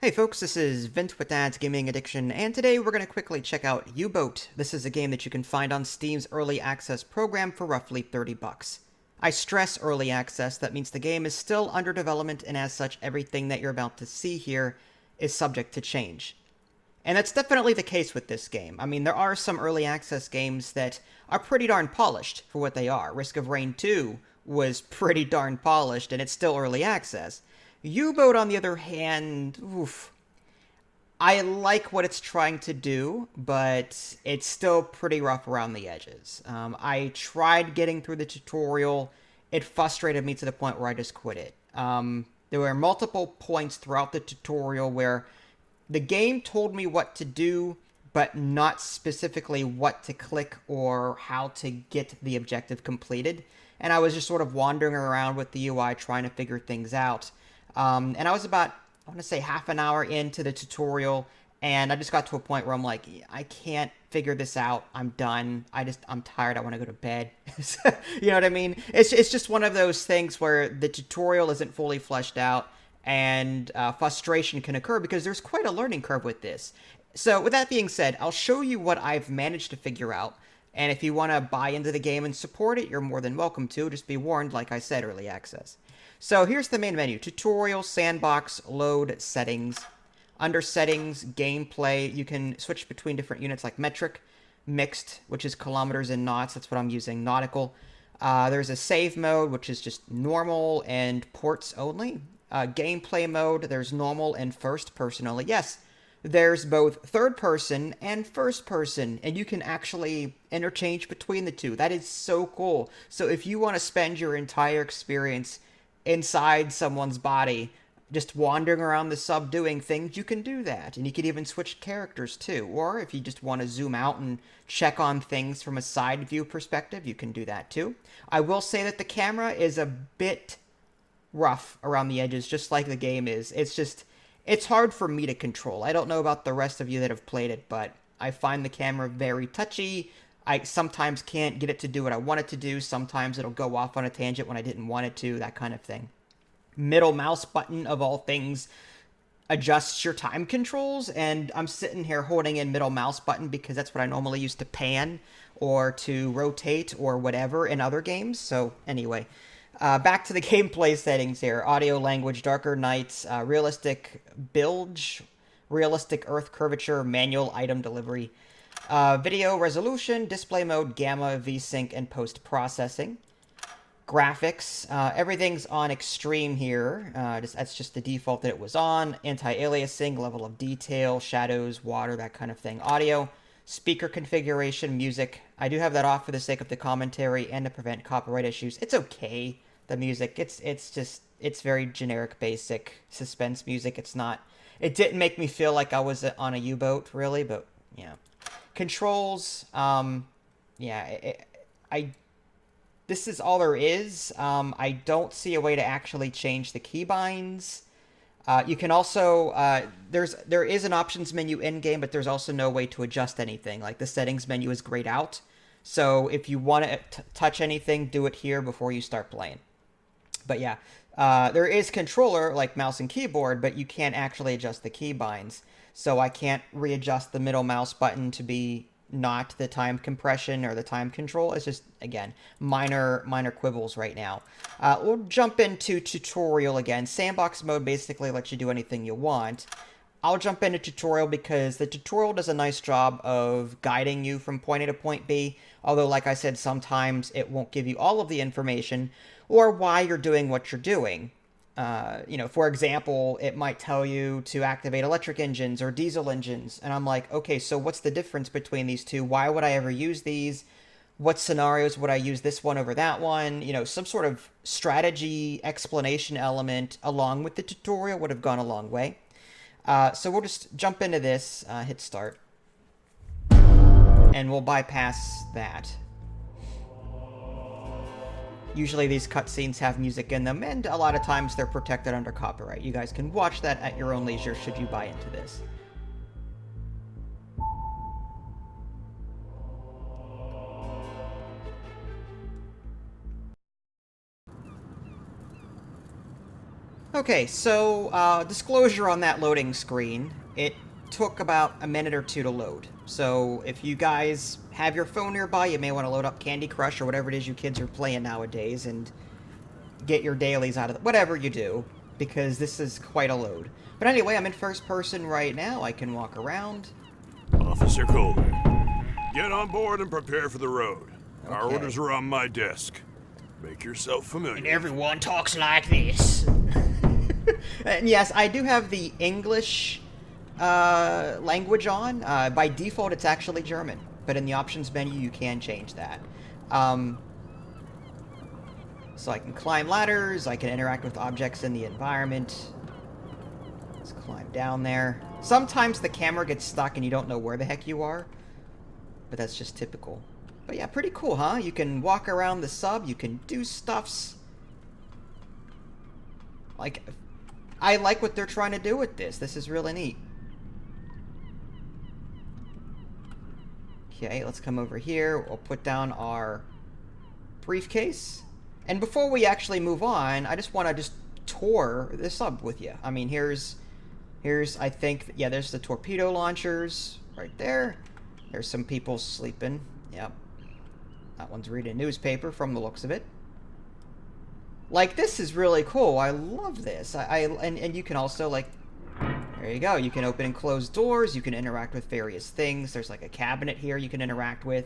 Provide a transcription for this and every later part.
Hey folks, this is Vint with Dad's Gaming Addiction, and today we're going to quickly check out UBOAT. This is a game that you can find on Steam's Early Access program for roughly $30. I stress early access, that means the game is still under development, and as such, everything that you're about to see here is subject to change. And that's definitely the case with this game. I mean, there are some early access games that are pretty darn polished for what they are. Risk of Rain 2 was pretty darn polished, and it's still early access. U-Boat, on the other hand, oof, I like what it's trying to do, but it's still pretty rough around the edges. I tried getting through the tutorial. It frustrated me to the point where I just quit it. There were multiple points throughout the tutorial where the game told me what to do, but not specifically what to click or how to get the objective completed. And I was just sort of wandering around with the UI trying to figure things out. And I was about, I want to say, half an hour into the tutorial, and I just got to a point where I'm like, I can't figure this out. I'm done. I'm tired. I want to go to bed. You know what I mean? It's just one of those things where the tutorial isn't fully fleshed out, and frustration can occur because there's quite a learning curve with this. So with that being said, I'll show you what I've managed to figure out. And if you want to buy into the game and support it, you're more than welcome to. Just be warned, like I said, early access. So here's the main menu: tutorial, sandbox, load, settings. Under settings, gameplay, you can switch between different units like metric, mixed, which is kilometers and knots. That's what I'm using, nautical. There's a save mode, which is just normal and ports only. Gameplay mode, there's normal and first person only. Yes, there's both third person and first person, and you can actually interchange between the two. That is so cool. So if you want to spend your entire experience inside someone's body, just wandering around the sub doing things, you can do that. And you can even switch characters too. Or if you just want to zoom out and check on things from a side view perspective, you can do that too. I will say that the camera is a bit rough around the edges, just like the game is. It's hard for me to control. I don't know about the rest of you that have played it, but I find the camera very touchy. I sometimes can't get it to do what I want it to do. Sometimes it'll go off on a tangent when I didn't want it to, that kind of thing. Middle mouse button, of all things, adjusts your time controls, and I'm sitting here holding in middle mouse button because that's what I normally use to pan or to rotate or whatever in other games. So anyway, back to the gameplay settings here. Audio, language, darker nights, realistic bilge, realistic earth curvature, manual item delivery. Video resolution, display mode, gamma, VSync, and post-processing. Graphics, everything's on extreme here. That's just the default that it was on. Anti-aliasing, level of detail, shadows, water, that kind of thing. Audio, speaker configuration, music. I do have that off for the sake of the commentary and to prevent copyright issues. It's okay, the music. It's very generic, basic suspense music. It didn't make me feel like I was on a U-boat, really, but yeah. Controls, this is all there is. I don't see a way to actually change the keybinds. You can also, there is an options menu in-game, but there's also no way to adjust anything. Like, the settings menu is grayed out. So if you want to touch anything, do it here before you start playing. But yeah, there is controller, like mouse and keyboard, but you can't actually adjust the keybinds. So I can't readjust the middle mouse button to be not the time compression or the time control. It's just, again, minor quibbles right now. We'll jump into tutorial again. Sandbox mode basically lets you do anything you want. I'll jump into tutorial because the tutorial does a nice job of guiding you from point A to point B, although, like I said, sometimes it won't give you all of the information or why you're doing what you're doing. For example, it might tell you to activate electric engines or diesel engines. And I'm like, okay, so what's the difference between these two? Why would I ever use these? What scenarios would I use this one over that one? Some sort of strategy explanation element along with the tutorial would have gone a long way. So we'll just jump into this, hit start, and we'll bypass that. Usually these cutscenes have music in them, and a lot of times they're protected under copyright. You guys can watch that at your own leisure should you buy into this. Okay, so disclosure on that loading screen. It took about a minute or two to load. So if you guys have your phone nearby, you may want to load up Candy Crush or whatever it is you kids are playing nowadays and get your dailies out of whatever you do, because this is quite a load. But anyway, I'm in first person right now. I can walk around. Officer Colder, get on board and prepare for the road. Okay. Our orders are on my desk. Make yourself familiar. And everyone talks like this. And yes, I do have the English language on. By default, it's actually German, but in the options menu, you can change that. So I can climb ladders, I can interact with objects in the environment. Let's climb down there. Sometimes the camera gets stuck and you don't know where the heck you are, but that's just typical. But yeah, pretty cool, huh? You can walk around the sub, you can do stuffs. Like, I like what they're trying to do with this. This is really neat. Okay, let's come over here. We'll put down our briefcase. And before we actually move on, I just want to tour the sub with you. I mean, here's I think, yeah, there's the torpedo launchers right there. There's some people sleeping. Yep. That one's reading a newspaper from the looks of it. Like, this is really cool. I love this. And you can also, like, there you go. You can open and close doors. You can interact with various things. There's, like, a cabinet here you can interact with.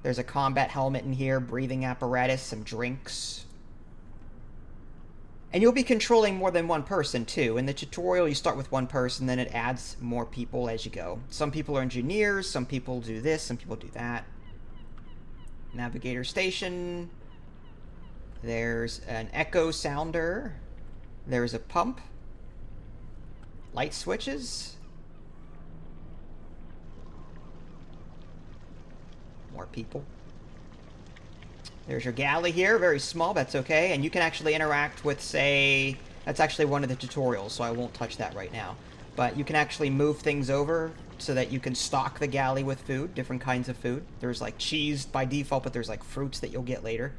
There's a combat helmet in here, breathing apparatus, some drinks. And you'll be controlling more than one person, too. In the tutorial, you start with one person, then it adds more people as you go. Some people are engineers, some people do this, some people do that. Navigator station. There's an echo sounder. There's a pump. Light switches. More people. There's your galley here, very small, that's okay. And you can actually interact with, say, that's actually one of the tutorials, so I won't touch that right now. But you can actually move things over so that you can stock the galley with food, different kinds of food. There's like cheese by default, but there's like fruits that you'll get later.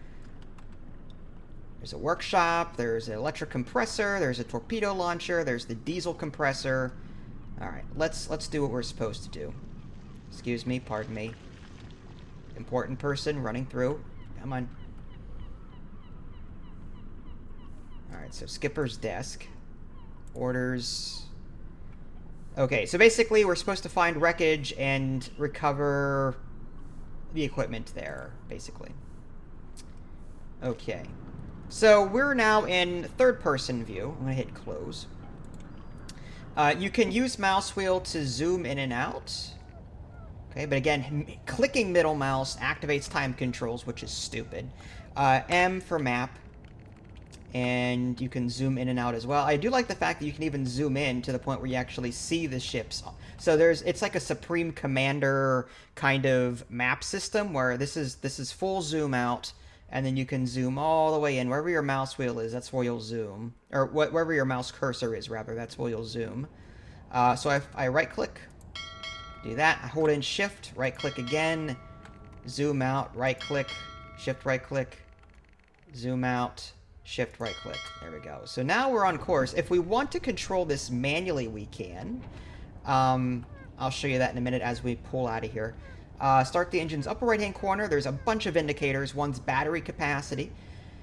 There's a workshop, there's an electric compressor, there's a torpedo launcher, there's the diesel compressor. Alright, let's do what we're supposed to do. Excuse me, pardon me. Important person running through. Come on. Alright, so Skipper's desk. Orders. Okay, so basically we're supposed to find wreckage and recover the equipment there, basically. Okay. So we're now in third-person view. I'm going to hit close. You can use mouse wheel to zoom in and out. Okay, but again, clicking middle mouse activates time controls, which is stupid. M for map. And you can zoom in and out as well. I do like the fact that you can even zoom in to the point where you actually see the ships. So it's like a Supreme Commander kind of map system where this is full zoom out, and then you can zoom all the way in. Wherever your mouse wheel is, that's where you'll zoom. Or wherever your mouse cursor is, rather, that's where you'll zoom. So I right-click, do that. I hold in Shift, right-click again, zoom out, right-click, Shift, right-click, zoom out, Shift, right-click. There we go. So now we're on course. If we want to control this manually, we can. I'll show you that in a minute as we pull out of here. Start the engine's upper right-hand corner. There's a bunch of indicators. One's battery capacity.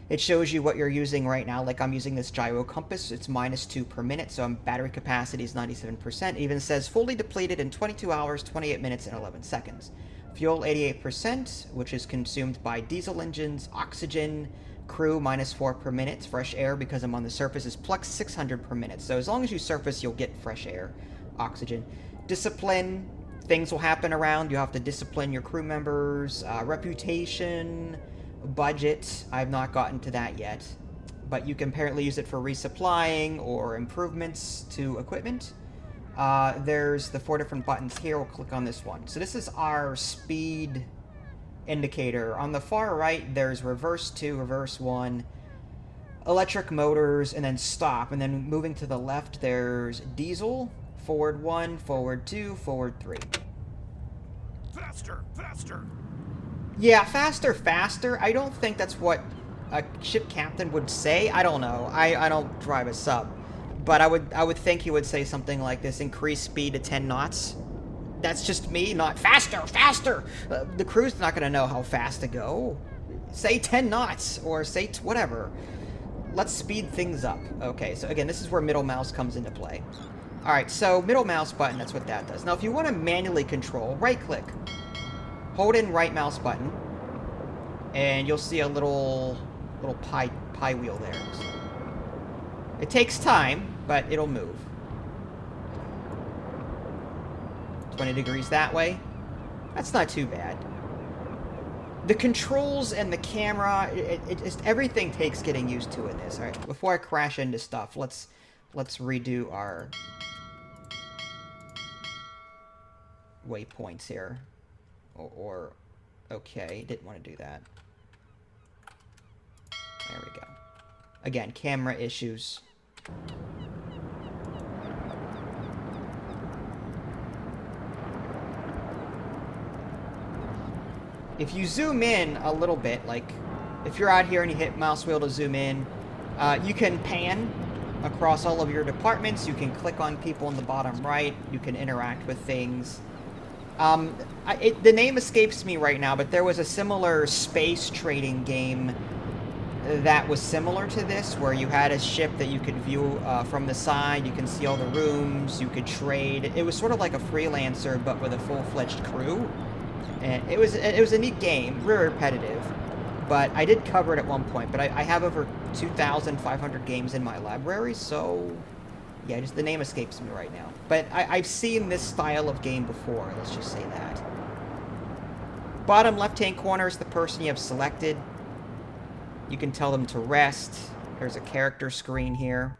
It shows you what you're using right now. Like I'm using this gyro compass. It's -2 per minute, so battery capacity is 97%. It even says fully depleted in 22 hours, 28 minutes, and 11 seconds. Fuel 88%, which is consumed by diesel engines. Oxygen, crew -4 per minute. Fresh air, because I'm on the surface, is plus 600 per minute. So as long as you surface, you'll get fresh air, oxygen. Discipline, things will happen around. You have to discipline your crew members. Reputation, budget, I've not gotten to that yet. But you can apparently use it for resupplying or improvements to equipment. There's the 4 different buttons here. We'll click on this one. So this is our speed indicator. On the far right, there's reverse 2, reverse 1, electric motors, and then stop. And then moving to the left, there's diesel, forward 1, forward 2, forward 3. Faster, faster. Yeah, faster, faster. I don't think that's what a ship captain would say. I don't know. I don't drive a sub. But I would think he would say something like this: increase speed to 10 knots. That's just me, not faster, faster. The crew's not going to know how fast to go. Say 10 knots, or say whatever. Let's speed things up. Okay, so again, this is where middle mouse comes into play. Alright, so middle mouse button, that's what that does. Now, if you want to manually control, right-click. Hold in right mouse button. And you'll see a little pie wheel there. It takes time, but it'll move. 20 degrees that way. That's not too bad. The controls and the camera, it just, everything takes getting used to in this. All right, before I crash into stuff, let's redo our waypoints here. Or okay, didn't want to do that. There we go. Again, camera issues. If you zoom in a little bit, like if you're out here and you hit mouse wheel to zoom in, you can pan across all of your departments. You can click on people in the bottom right. You can interact with things. The name escapes me right now, but there was a similar space trading game that was similar to this, where you had a ship that you could view from the side. You can see all the rooms. You could trade. It was sort of like a freelancer, but with a full-fledged crew. And it was a neat game, very repetitive, but I did cover it at one point. But I have over 2,500 games in my library, so yeah, just the name escapes me right now. But I've seen this style of game before, let's just say that. Bottom left-hand corner is the person you have selected. You can tell them to rest. There's a character screen here,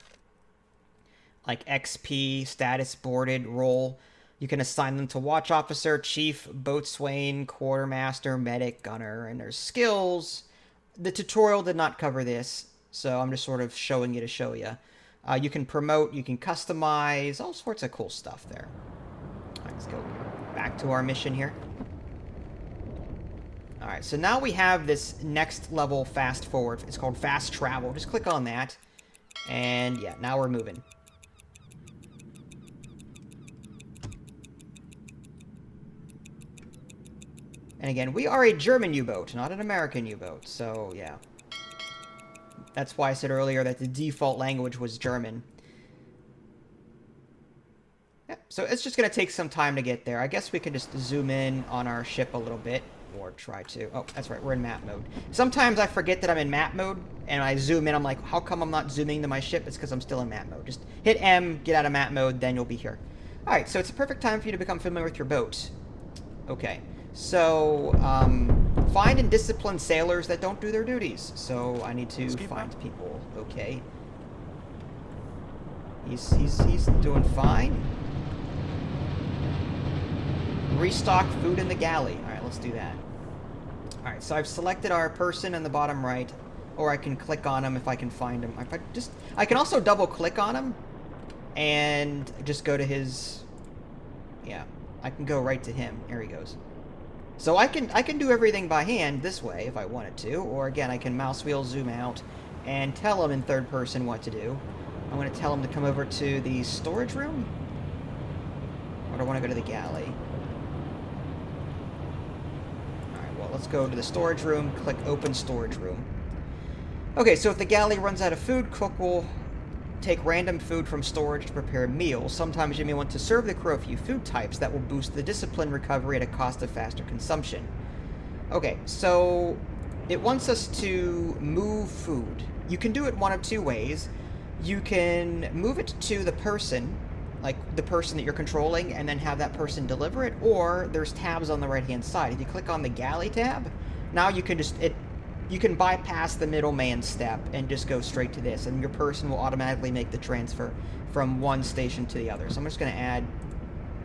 like XP, status boarded, role. You can assign them to watch officer, chief, boatswain, quartermaster, medic, gunner, and there's skills. The tutorial did not cover this, so I'm just sort of showing you to show you. You can promote, you can customize, all sorts of cool stuff there. All right, let's go back to our mission here. All right, so now we have this next level fast forward. It's called fast travel. Just click on that, and yeah, now we're moving. And again, we are a German U-boat, not an American U-boat, so yeah. That's why I said earlier that the default language was German. Yeah, so it's just going to take some time to get there. I guess we can just zoom in on our ship a little bit, or try to. Oh, that's right, we're in map mode. Sometimes I forget that I'm in map mode, and I zoom in, I'm like, how come I'm not zooming to my ship? It's because I'm still in map mode. Just hit M, get out of map mode, then you'll be here. Alright, so it's a perfect time for you to become familiar with your boat. Okay. So, find and discipline sailors that don't do their duties. So, I need to find people. Okay. He's doing fine. Restock food in the galley. Alright, let's do that. Alright, so I've selected our person in the bottom right. Or I can click on him if I can find him. I can also double click on him. And just go to his... Yeah, I can go right to him. There he goes. So I can do everything by hand this way if I wanted to, or again I can mouse wheel zoom out and tell him in third person what to do. I'm going to tell him to come over to the storage room, or do I want to go to the galley? Alright, well let's go to the storage room, click open storage room. Okay, so if the galley runs out of food, cook will take random food from storage to prepare meals. Sometimes you may want to serve the crew a few food types that will boost the discipline recovery at a cost of faster consumption. Okay, so it wants us to move food. You can do it one of two ways. You can move it to the person, like the person that you're controlling, and then have that person deliver it, or there's tabs on the right-hand side. If you click on the galley tab, now you can just... You can bypass the middleman step and just go straight to this, and your person will automatically make the transfer from one station to the other. So I'm just going to add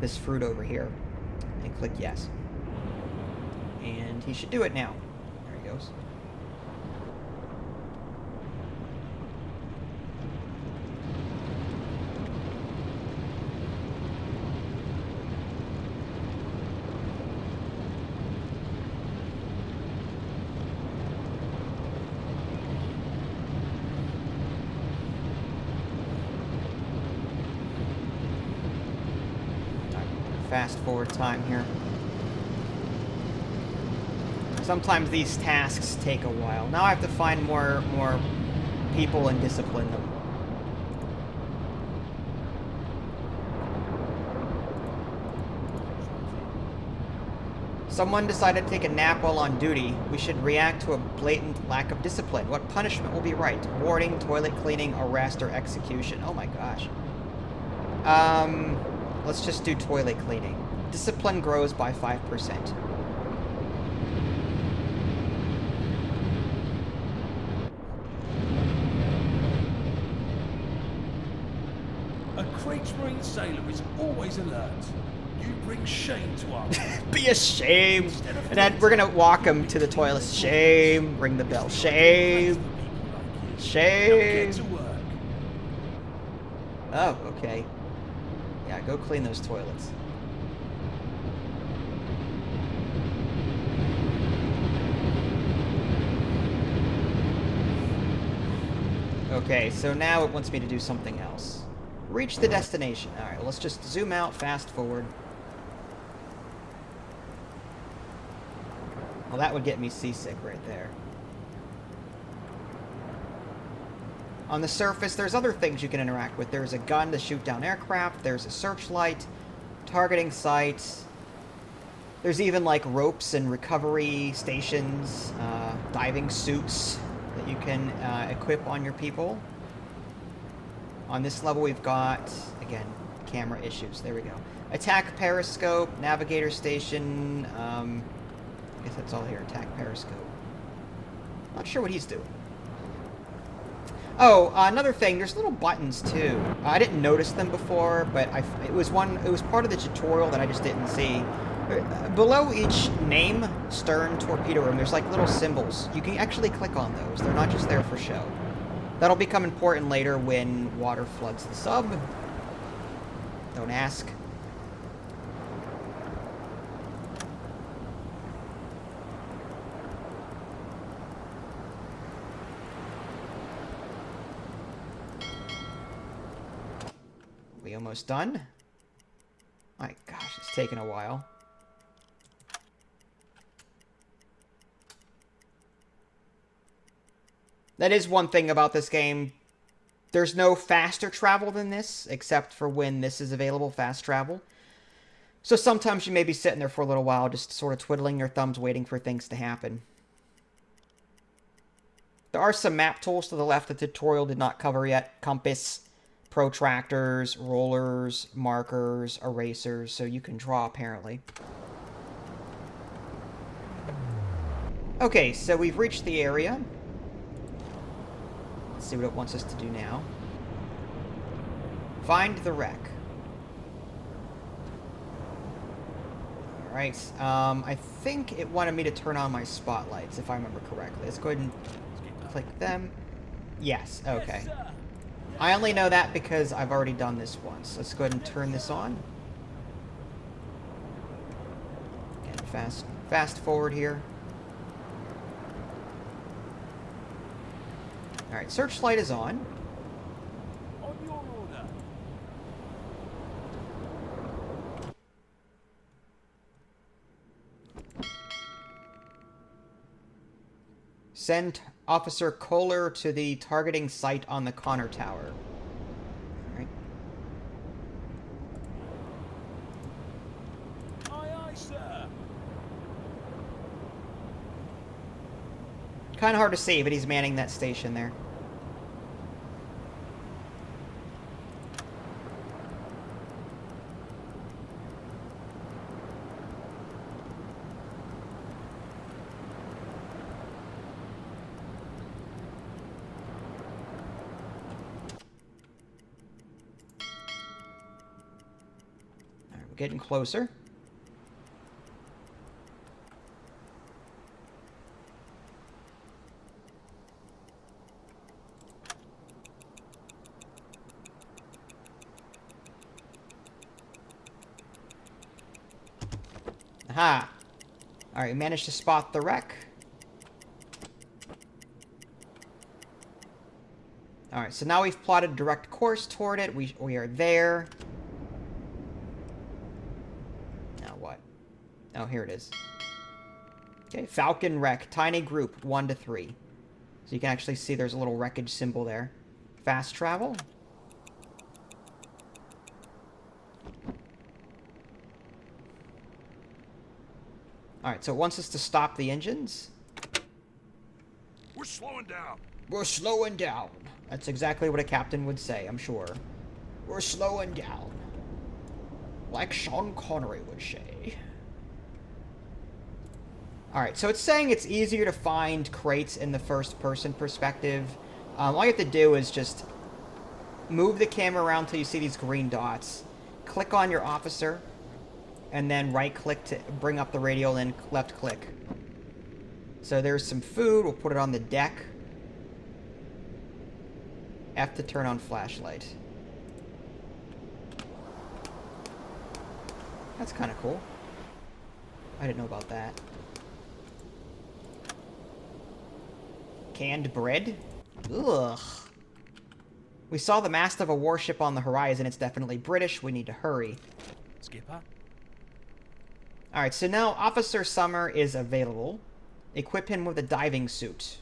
this fruit over here and click yes. And he should do it now. There he goes. fast forward time here. Sometimes these tasks take a while. Now I have to find more people and discipline them. Someone decided to take a nap while on duty. We should react to a blatant lack of discipline. What punishment will be right? Warning, toilet cleaning, arrest, or execution? Oh my gosh. Let's just do toilet cleaning. Discipline grows by 5%. A Kriegsmarine sailor is always alert. You bring shame to our Be ashamed. And then we're gonna walk him to the toilet. Shame. Ring the bell. Shame. Shame. Get to work. Oh, okay. Yeah, go clean those toilets. Okay, so now it wants me to do something else. Reach the destination. Alright, well, let's just zoom out, fast forward. Well, that would get me seasick right there. On the surface, there's other things you can interact with. There's a gun to shoot down aircraft. There's a searchlight, targeting sights. There's even, like, ropes and recovery stations, diving suits that you can equip on your people. On this level, we've got, again, camera issues. There we go. Attack periscope, navigator station. I guess that's all here. Attack periscope. Not sure what he's doing. Oh, another thing. There's little buttons too. I didn't notice them before, but it was part of the tutorial that I just didn't see. Below each name, stern, torpedo room, there's like little symbols. You can actually click on those. They're not just there for show. That'll become important later when water floods the sub. Don't ask. We almost done. My gosh, it's taken a while. That is one thing about this game. There's no faster travel than this, except for when this is available, fast travel. So sometimes you may be sitting there for a little while, just sort of twiddling your thumbs, waiting for things to happen. There are some map tools to the left that the tutorial did not cover yet. Compass, protractors, rollers, markers, erasers, so you can draw, apparently. Okay, so we've reached the area. Let's see what it wants us to do now. Find the wreck. Alright, I think it wanted me to turn on my spotlights, if I remember correctly. Let's go ahead and click them. Yes, okay. I only know that because I've already done this once. Let's go ahead and turn this on. And fast forward here. Alright, searchlight is on. On your order. Send Officer Kohler to the targeting site on the Connor Tower. Alright. Aye, aye, sir. Kind of hard to see, but he's manning that station there. Getting closer. Aha! Alright, we managed to spot the wreck. Alright, so now we've plotted a direct course toward it. We are there. Oh, here it is. Okay, Falcon Wreck. Tiny group, 1 to 3. So you can actually see there's a little wreckage symbol there. Fast travel. Alright, so it wants us to stop the engines. We're slowing down. We're slowing down. That's exactly what a captain would say, I'm sure. We're slowing down. Like Sean Connery would say. Alright, so it's saying it's easier to find crates in the first-person perspective. All you have to do is just move the camera around till you see these green dots. Click on your officer. And then right-click to bring up the radio, and then left-click. So there's some food. We'll put it on the deck. F to turn on flashlight. That's kind of cool. I didn't know about that. Canned bread? Ugh. We saw the mast of a warship on the horizon. It's definitely British. We need to hurry. Skipper? Alright, so now Officer Summer is available. Equip him with a diving suit.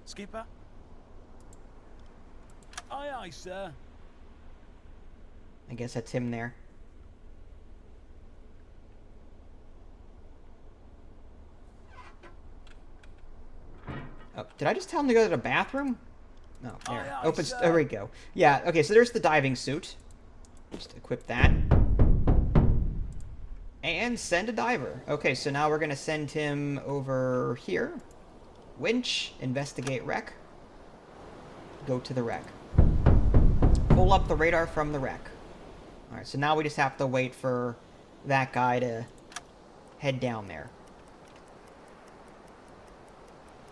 Skipper? Aye, aye, sir. I guess that's him there. Oh, did I just tell him to go to the bathroom? No, there. Aye, aye, There we go. Yeah, okay, so there's the diving suit. Just equip that. And send a diver. Okay, so now we're going to send him over here. Winch, investigate wreck. Go to the wreck. Pull up the radar from the wreck. Alright, so now we just have to wait for that guy to head down there.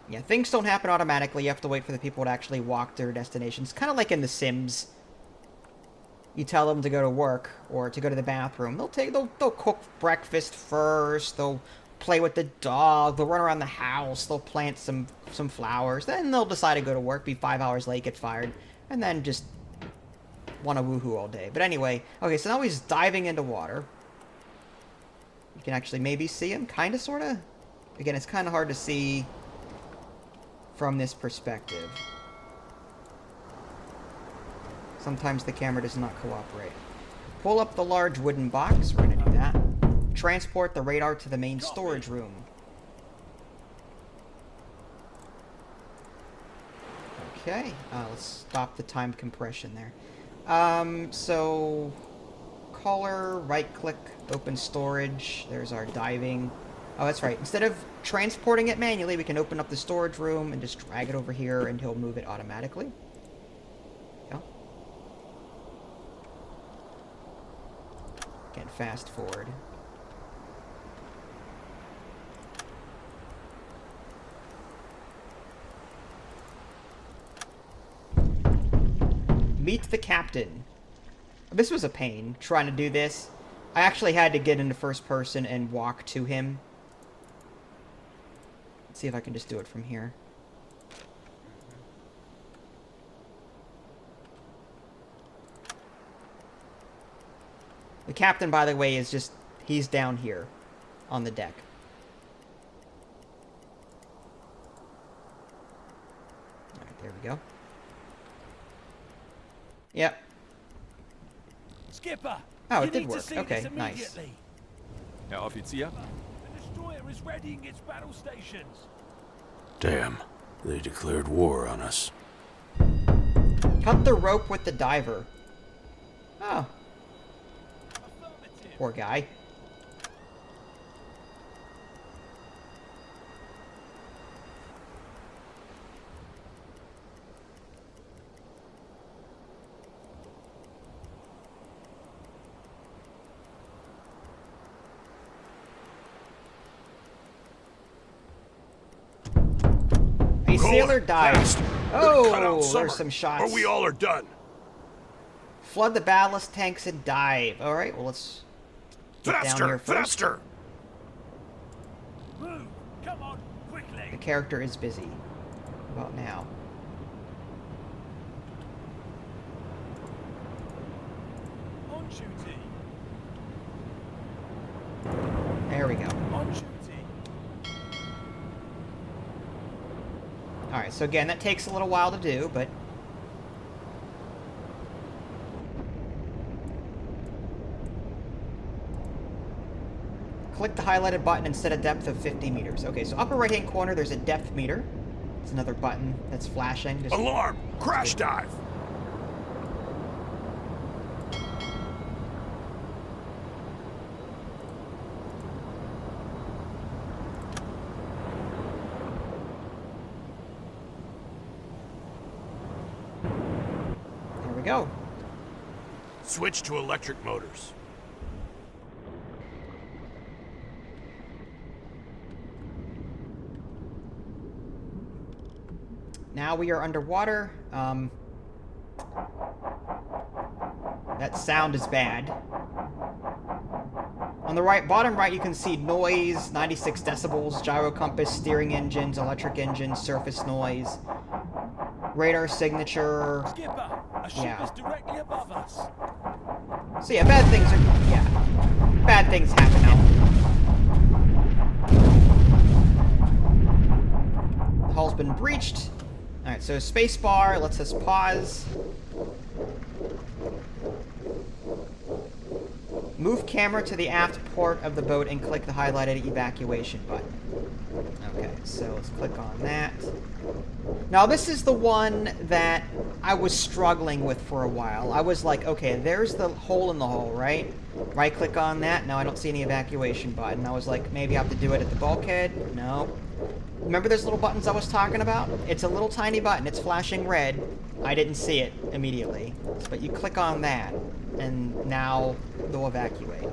Yeah, things don't happen automatically. You have to wait for the people to actually walk to their destinations. Kind of like in The Sims. You tell them to go to work or to go to the bathroom. They'll cook breakfast first. They'll play with the dog. They'll run around the house. They'll plant some flowers. Then they'll decide to go to work, be 5 hours late, get fired, and then just want to woohoo all day. But anyway, okay, so now he's diving into water. You can actually maybe see him, kind of, sort of. Again, it's kind of hard to see from this perspective. Sometimes the camera does not cooperate. Pull up the large wooden box. We're going to do that. Transport the radar to the main storage room. Okay. Let's stop the time compression there. So color, right-click, open storage. There's our diving. Oh, that's right. Instead of transporting it manually, we can open up the storage room and just drag it over here, and he'll move it automatically. Yeah. Again, fast forward. Meet the captain. This was a pain, trying to do this. I actually had to get into first person and walk to him. Let's see if I can just do it from here. The captain, by the way, is just... he's down here on the deck. Alright, there we go. Yep. Skipper! Oh, you it did need work. to see Okay, this nice. immediately. Herr Offizier? The destroyer is readying its battle stations. Damn, they declared war on us. Cut the rope with the diver. Oh, Affirmative. poor guy. A sailor died. Fast. Cut Oh, out Summer, there's some shots. or we all are done. Flood the ballast tanks and dive. All right, well, let's get down Faster, here first. faster. Move! Come on, The quickly! character is busy. About now. On duty. There we go. On duty. Alright, so again, that takes a little while to do, but... Click the highlighted button and set a depth of 50 meters. Okay, so upper right-hand corner, there's a depth meter. It's another button that's flashing. Just... Alarm! Crash dive! There we go. Switch to electric motors. Now we are underwater. That sound is bad. On the right, bottom right, you can see noise, 96 decibels, gyro compass, steering engines, electric engines, surface noise, radar signature. Skipper, a ship is directly above us. So yeah, bad things are, bad things happen now. The hull's been breached. Alright, so spacebar lets us pause. Move camera to the aft port of the boat and click the highlighted evacuation button. Okay, so let's click on that. Now this is the one that I was struggling with for a while. I was like, okay, there's the hole in the hull, right? Right click on that. No, I don't see any evacuation button. I was like, maybe I have to do it at the bulkhead. No. Remember those little buttons I was talking about? It's a little tiny button. It's flashing red. I didn't see it immediately. But you click on that, and now they'll evacuate.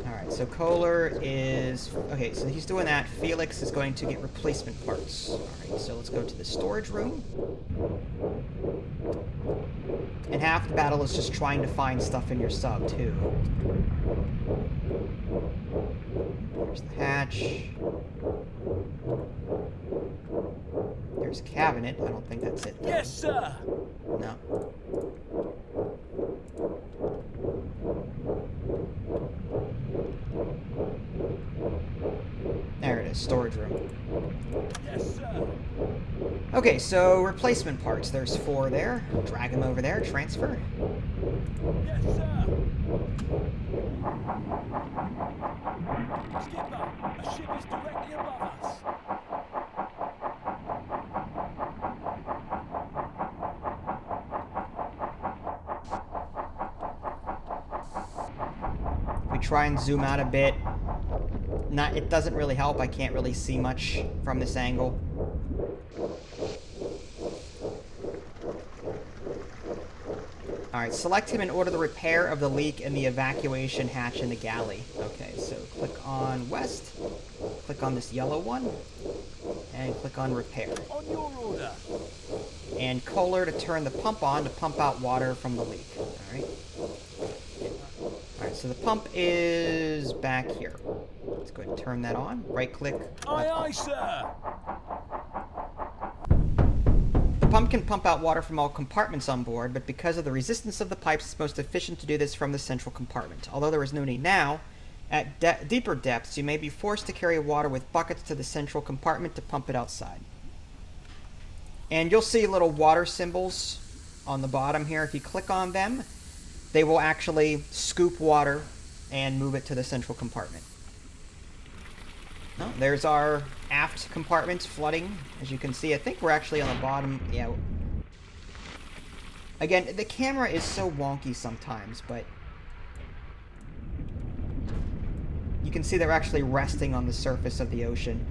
Alright, so Kohler is... Okay, so he's doing that. Felix is going to get replacement parts. Alright, so let's go to the storage room. And half the battle is just trying to find stuff in your sub, too. There's the hatch. There's a cabinet. I don't think that's it, though. Yes, sir. No. There it is, storage room. Yes, sir. Okay, so replacement parts. There's 4 there. Drag them over there, transfer. Yes, sir. Skipper, a ship is directly above us. We try and zoom out a bit. It doesn't really help. I can't really see much from this angle. Alright, select him and order the repair of the leak in the evacuation hatch in the galley. Okay, so click on west, click on this yellow one, and click on repair. On your order. And Kohler to turn the pump on to pump out water from the leak. Alright. Alright, so the pump is back here. Let's go ahead and turn that on. Right click. Aye, aye, sir. The pump can pump out water from all compartments on board, but because of the resistance of the pipes, it's most efficient to do this from the central compartment. Although there is no need now, at deeper depths, you may be forced to carry water with buckets to the central compartment to pump it outside. And you'll see little water symbols on the bottom here. If you click on them, they will actually scoop water and move it to the central compartment. Oh, there's our aft compartment flooding. As you can see, I think we're actually on the bottom. Yeah. Again, the camera is so wonky sometimes, but you can see they're actually resting on the surface of the ocean.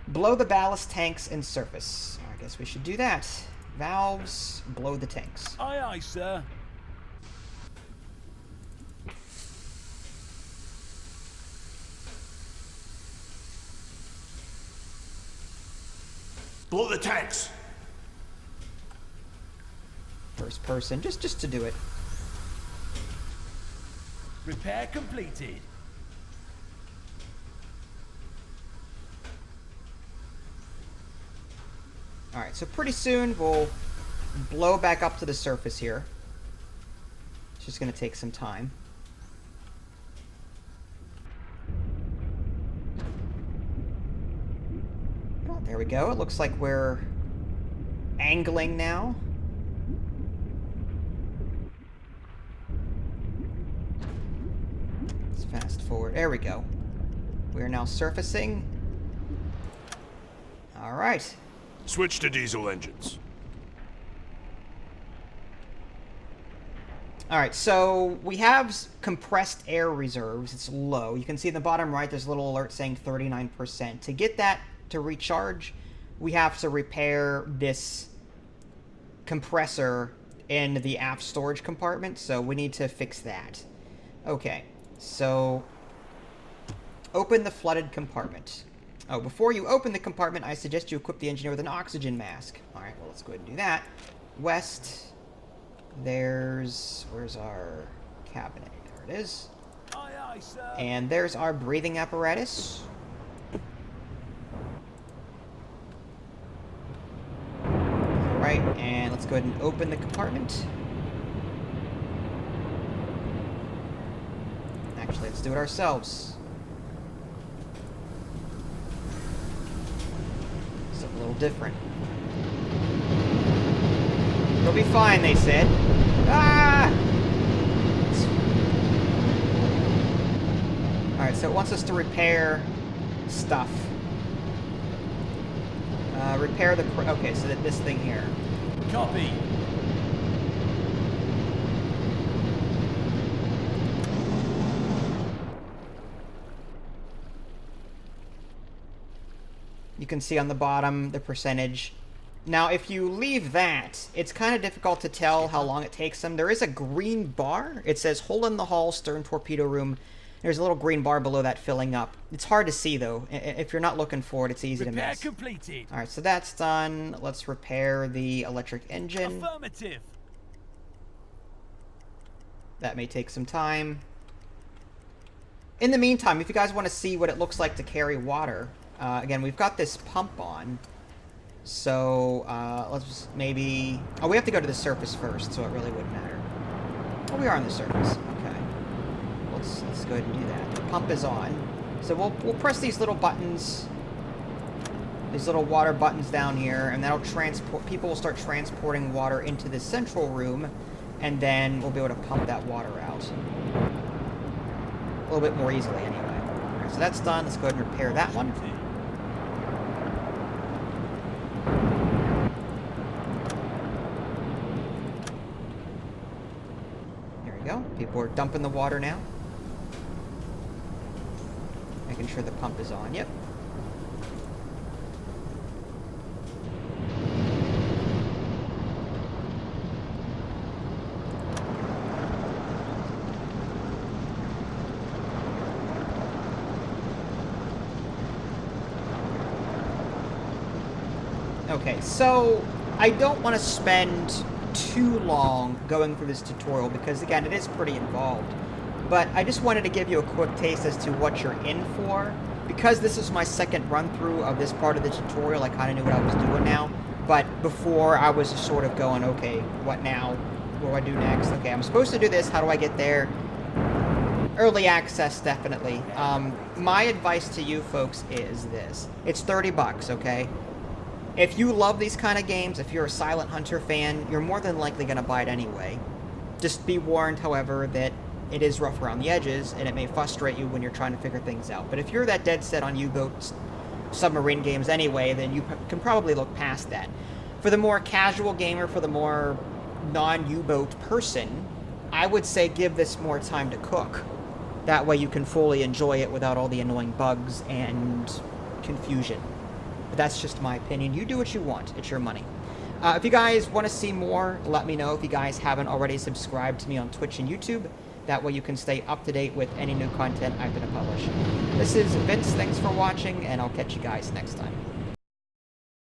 Blow the ballast tanks and surface. I guess we should do that. Valves, blow the tanks. Aye, aye, sir. Blow the tanks! First person, just to do it. Repair completed. Alright, so pretty soon we'll blow back up to the surface here. It's just going to take some time. Oh, there we go. It looks like we're angling now. Let's fast forward. There we go. We are now surfacing. Alright. Switch to diesel engines. Alright, so we have compressed air reserves. It's low. You can see in the bottom right, there's a little alert saying 39%. To get that to recharge, we have to repair this compressor in the aft storage compartment, so we need to fix that. Okay, so open the flooded compartment. Oh, before you open the compartment, I suggest you equip the engineer with an oxygen mask. Alright, well, let's go ahead and do that. West. Where's our cabinet? There it is. Aye, aye, sir. And there's our breathing apparatus. Alright, and let's go ahead and open the compartment. Actually, let's do it ourselves. It's a little different. It'll be fine, they said. Ah! Alright, so it wants us to repair stuff. Repair the... Okay, so this thing here. Copy. You can see on the bottom the percentage. Now, if you leave that, it's kind of difficult to tell how long it takes them. There is a green bar. It says, hold in the hull, stern torpedo room. There's a little green bar below that filling up. It's hard to see, though. If you're not looking for it, it's easy to Repair miss. completed. All right, so that's done. Let's repair the electric engine. Affirmative. That may take some time. In the meantime, if you guys want to see what it looks like to carry water, again, we've got this pump on. So, let's maybe... Oh, we have to go to the surface first, so it really wouldn't matter. Oh, we are on the surface. Okay. Let's go ahead and do that. The pump is on. So we'll press these little buttons, these little water buttons down here, and that'll transport... People will start transporting water into the central room, and then we'll be able to pump that water out. A little bit more easily, anyway. All right, so that's done. Let's go ahead and repair that one. Go. People are dumping the water now. Making sure the pump is on. Yep. Okay, so I don't want to spend too long going through this tutorial because, again, it is pretty involved. But I just wanted to give you a quick taste as to what you're in for. Because this is my second run-through of this part of the tutorial, I kind of knew what I was doing now. But before, I was just sort of going, okay, what now? What do I do next? Okay, I'm supposed to do this. How do I get there? Early access, definitely. My advice to you folks is this. It's 30 bucks, okay? If you love these kind of games, if you're a Silent Hunter fan, you're more than likely going to buy it anyway. Just be warned, however, that it is rough around the edges, and it may frustrate you when you're trying to figure things out. But if you're that dead set on U-boat submarine games anyway, then you can probably look past that. For the more casual gamer, for the more non-U-boat person, I would say give this more time to cook. That way you can fully enjoy it without all the annoying bugs and confusion. But that's just my opinion. You do what you want. It's your money. If you guys want to see more, let me know. If you guys haven't already subscribed to me on Twitch and YouTube, that way you can stay up to date with any new content I'm going to publish. This is Vince. Thanks for watching, and I'll catch you guys next time.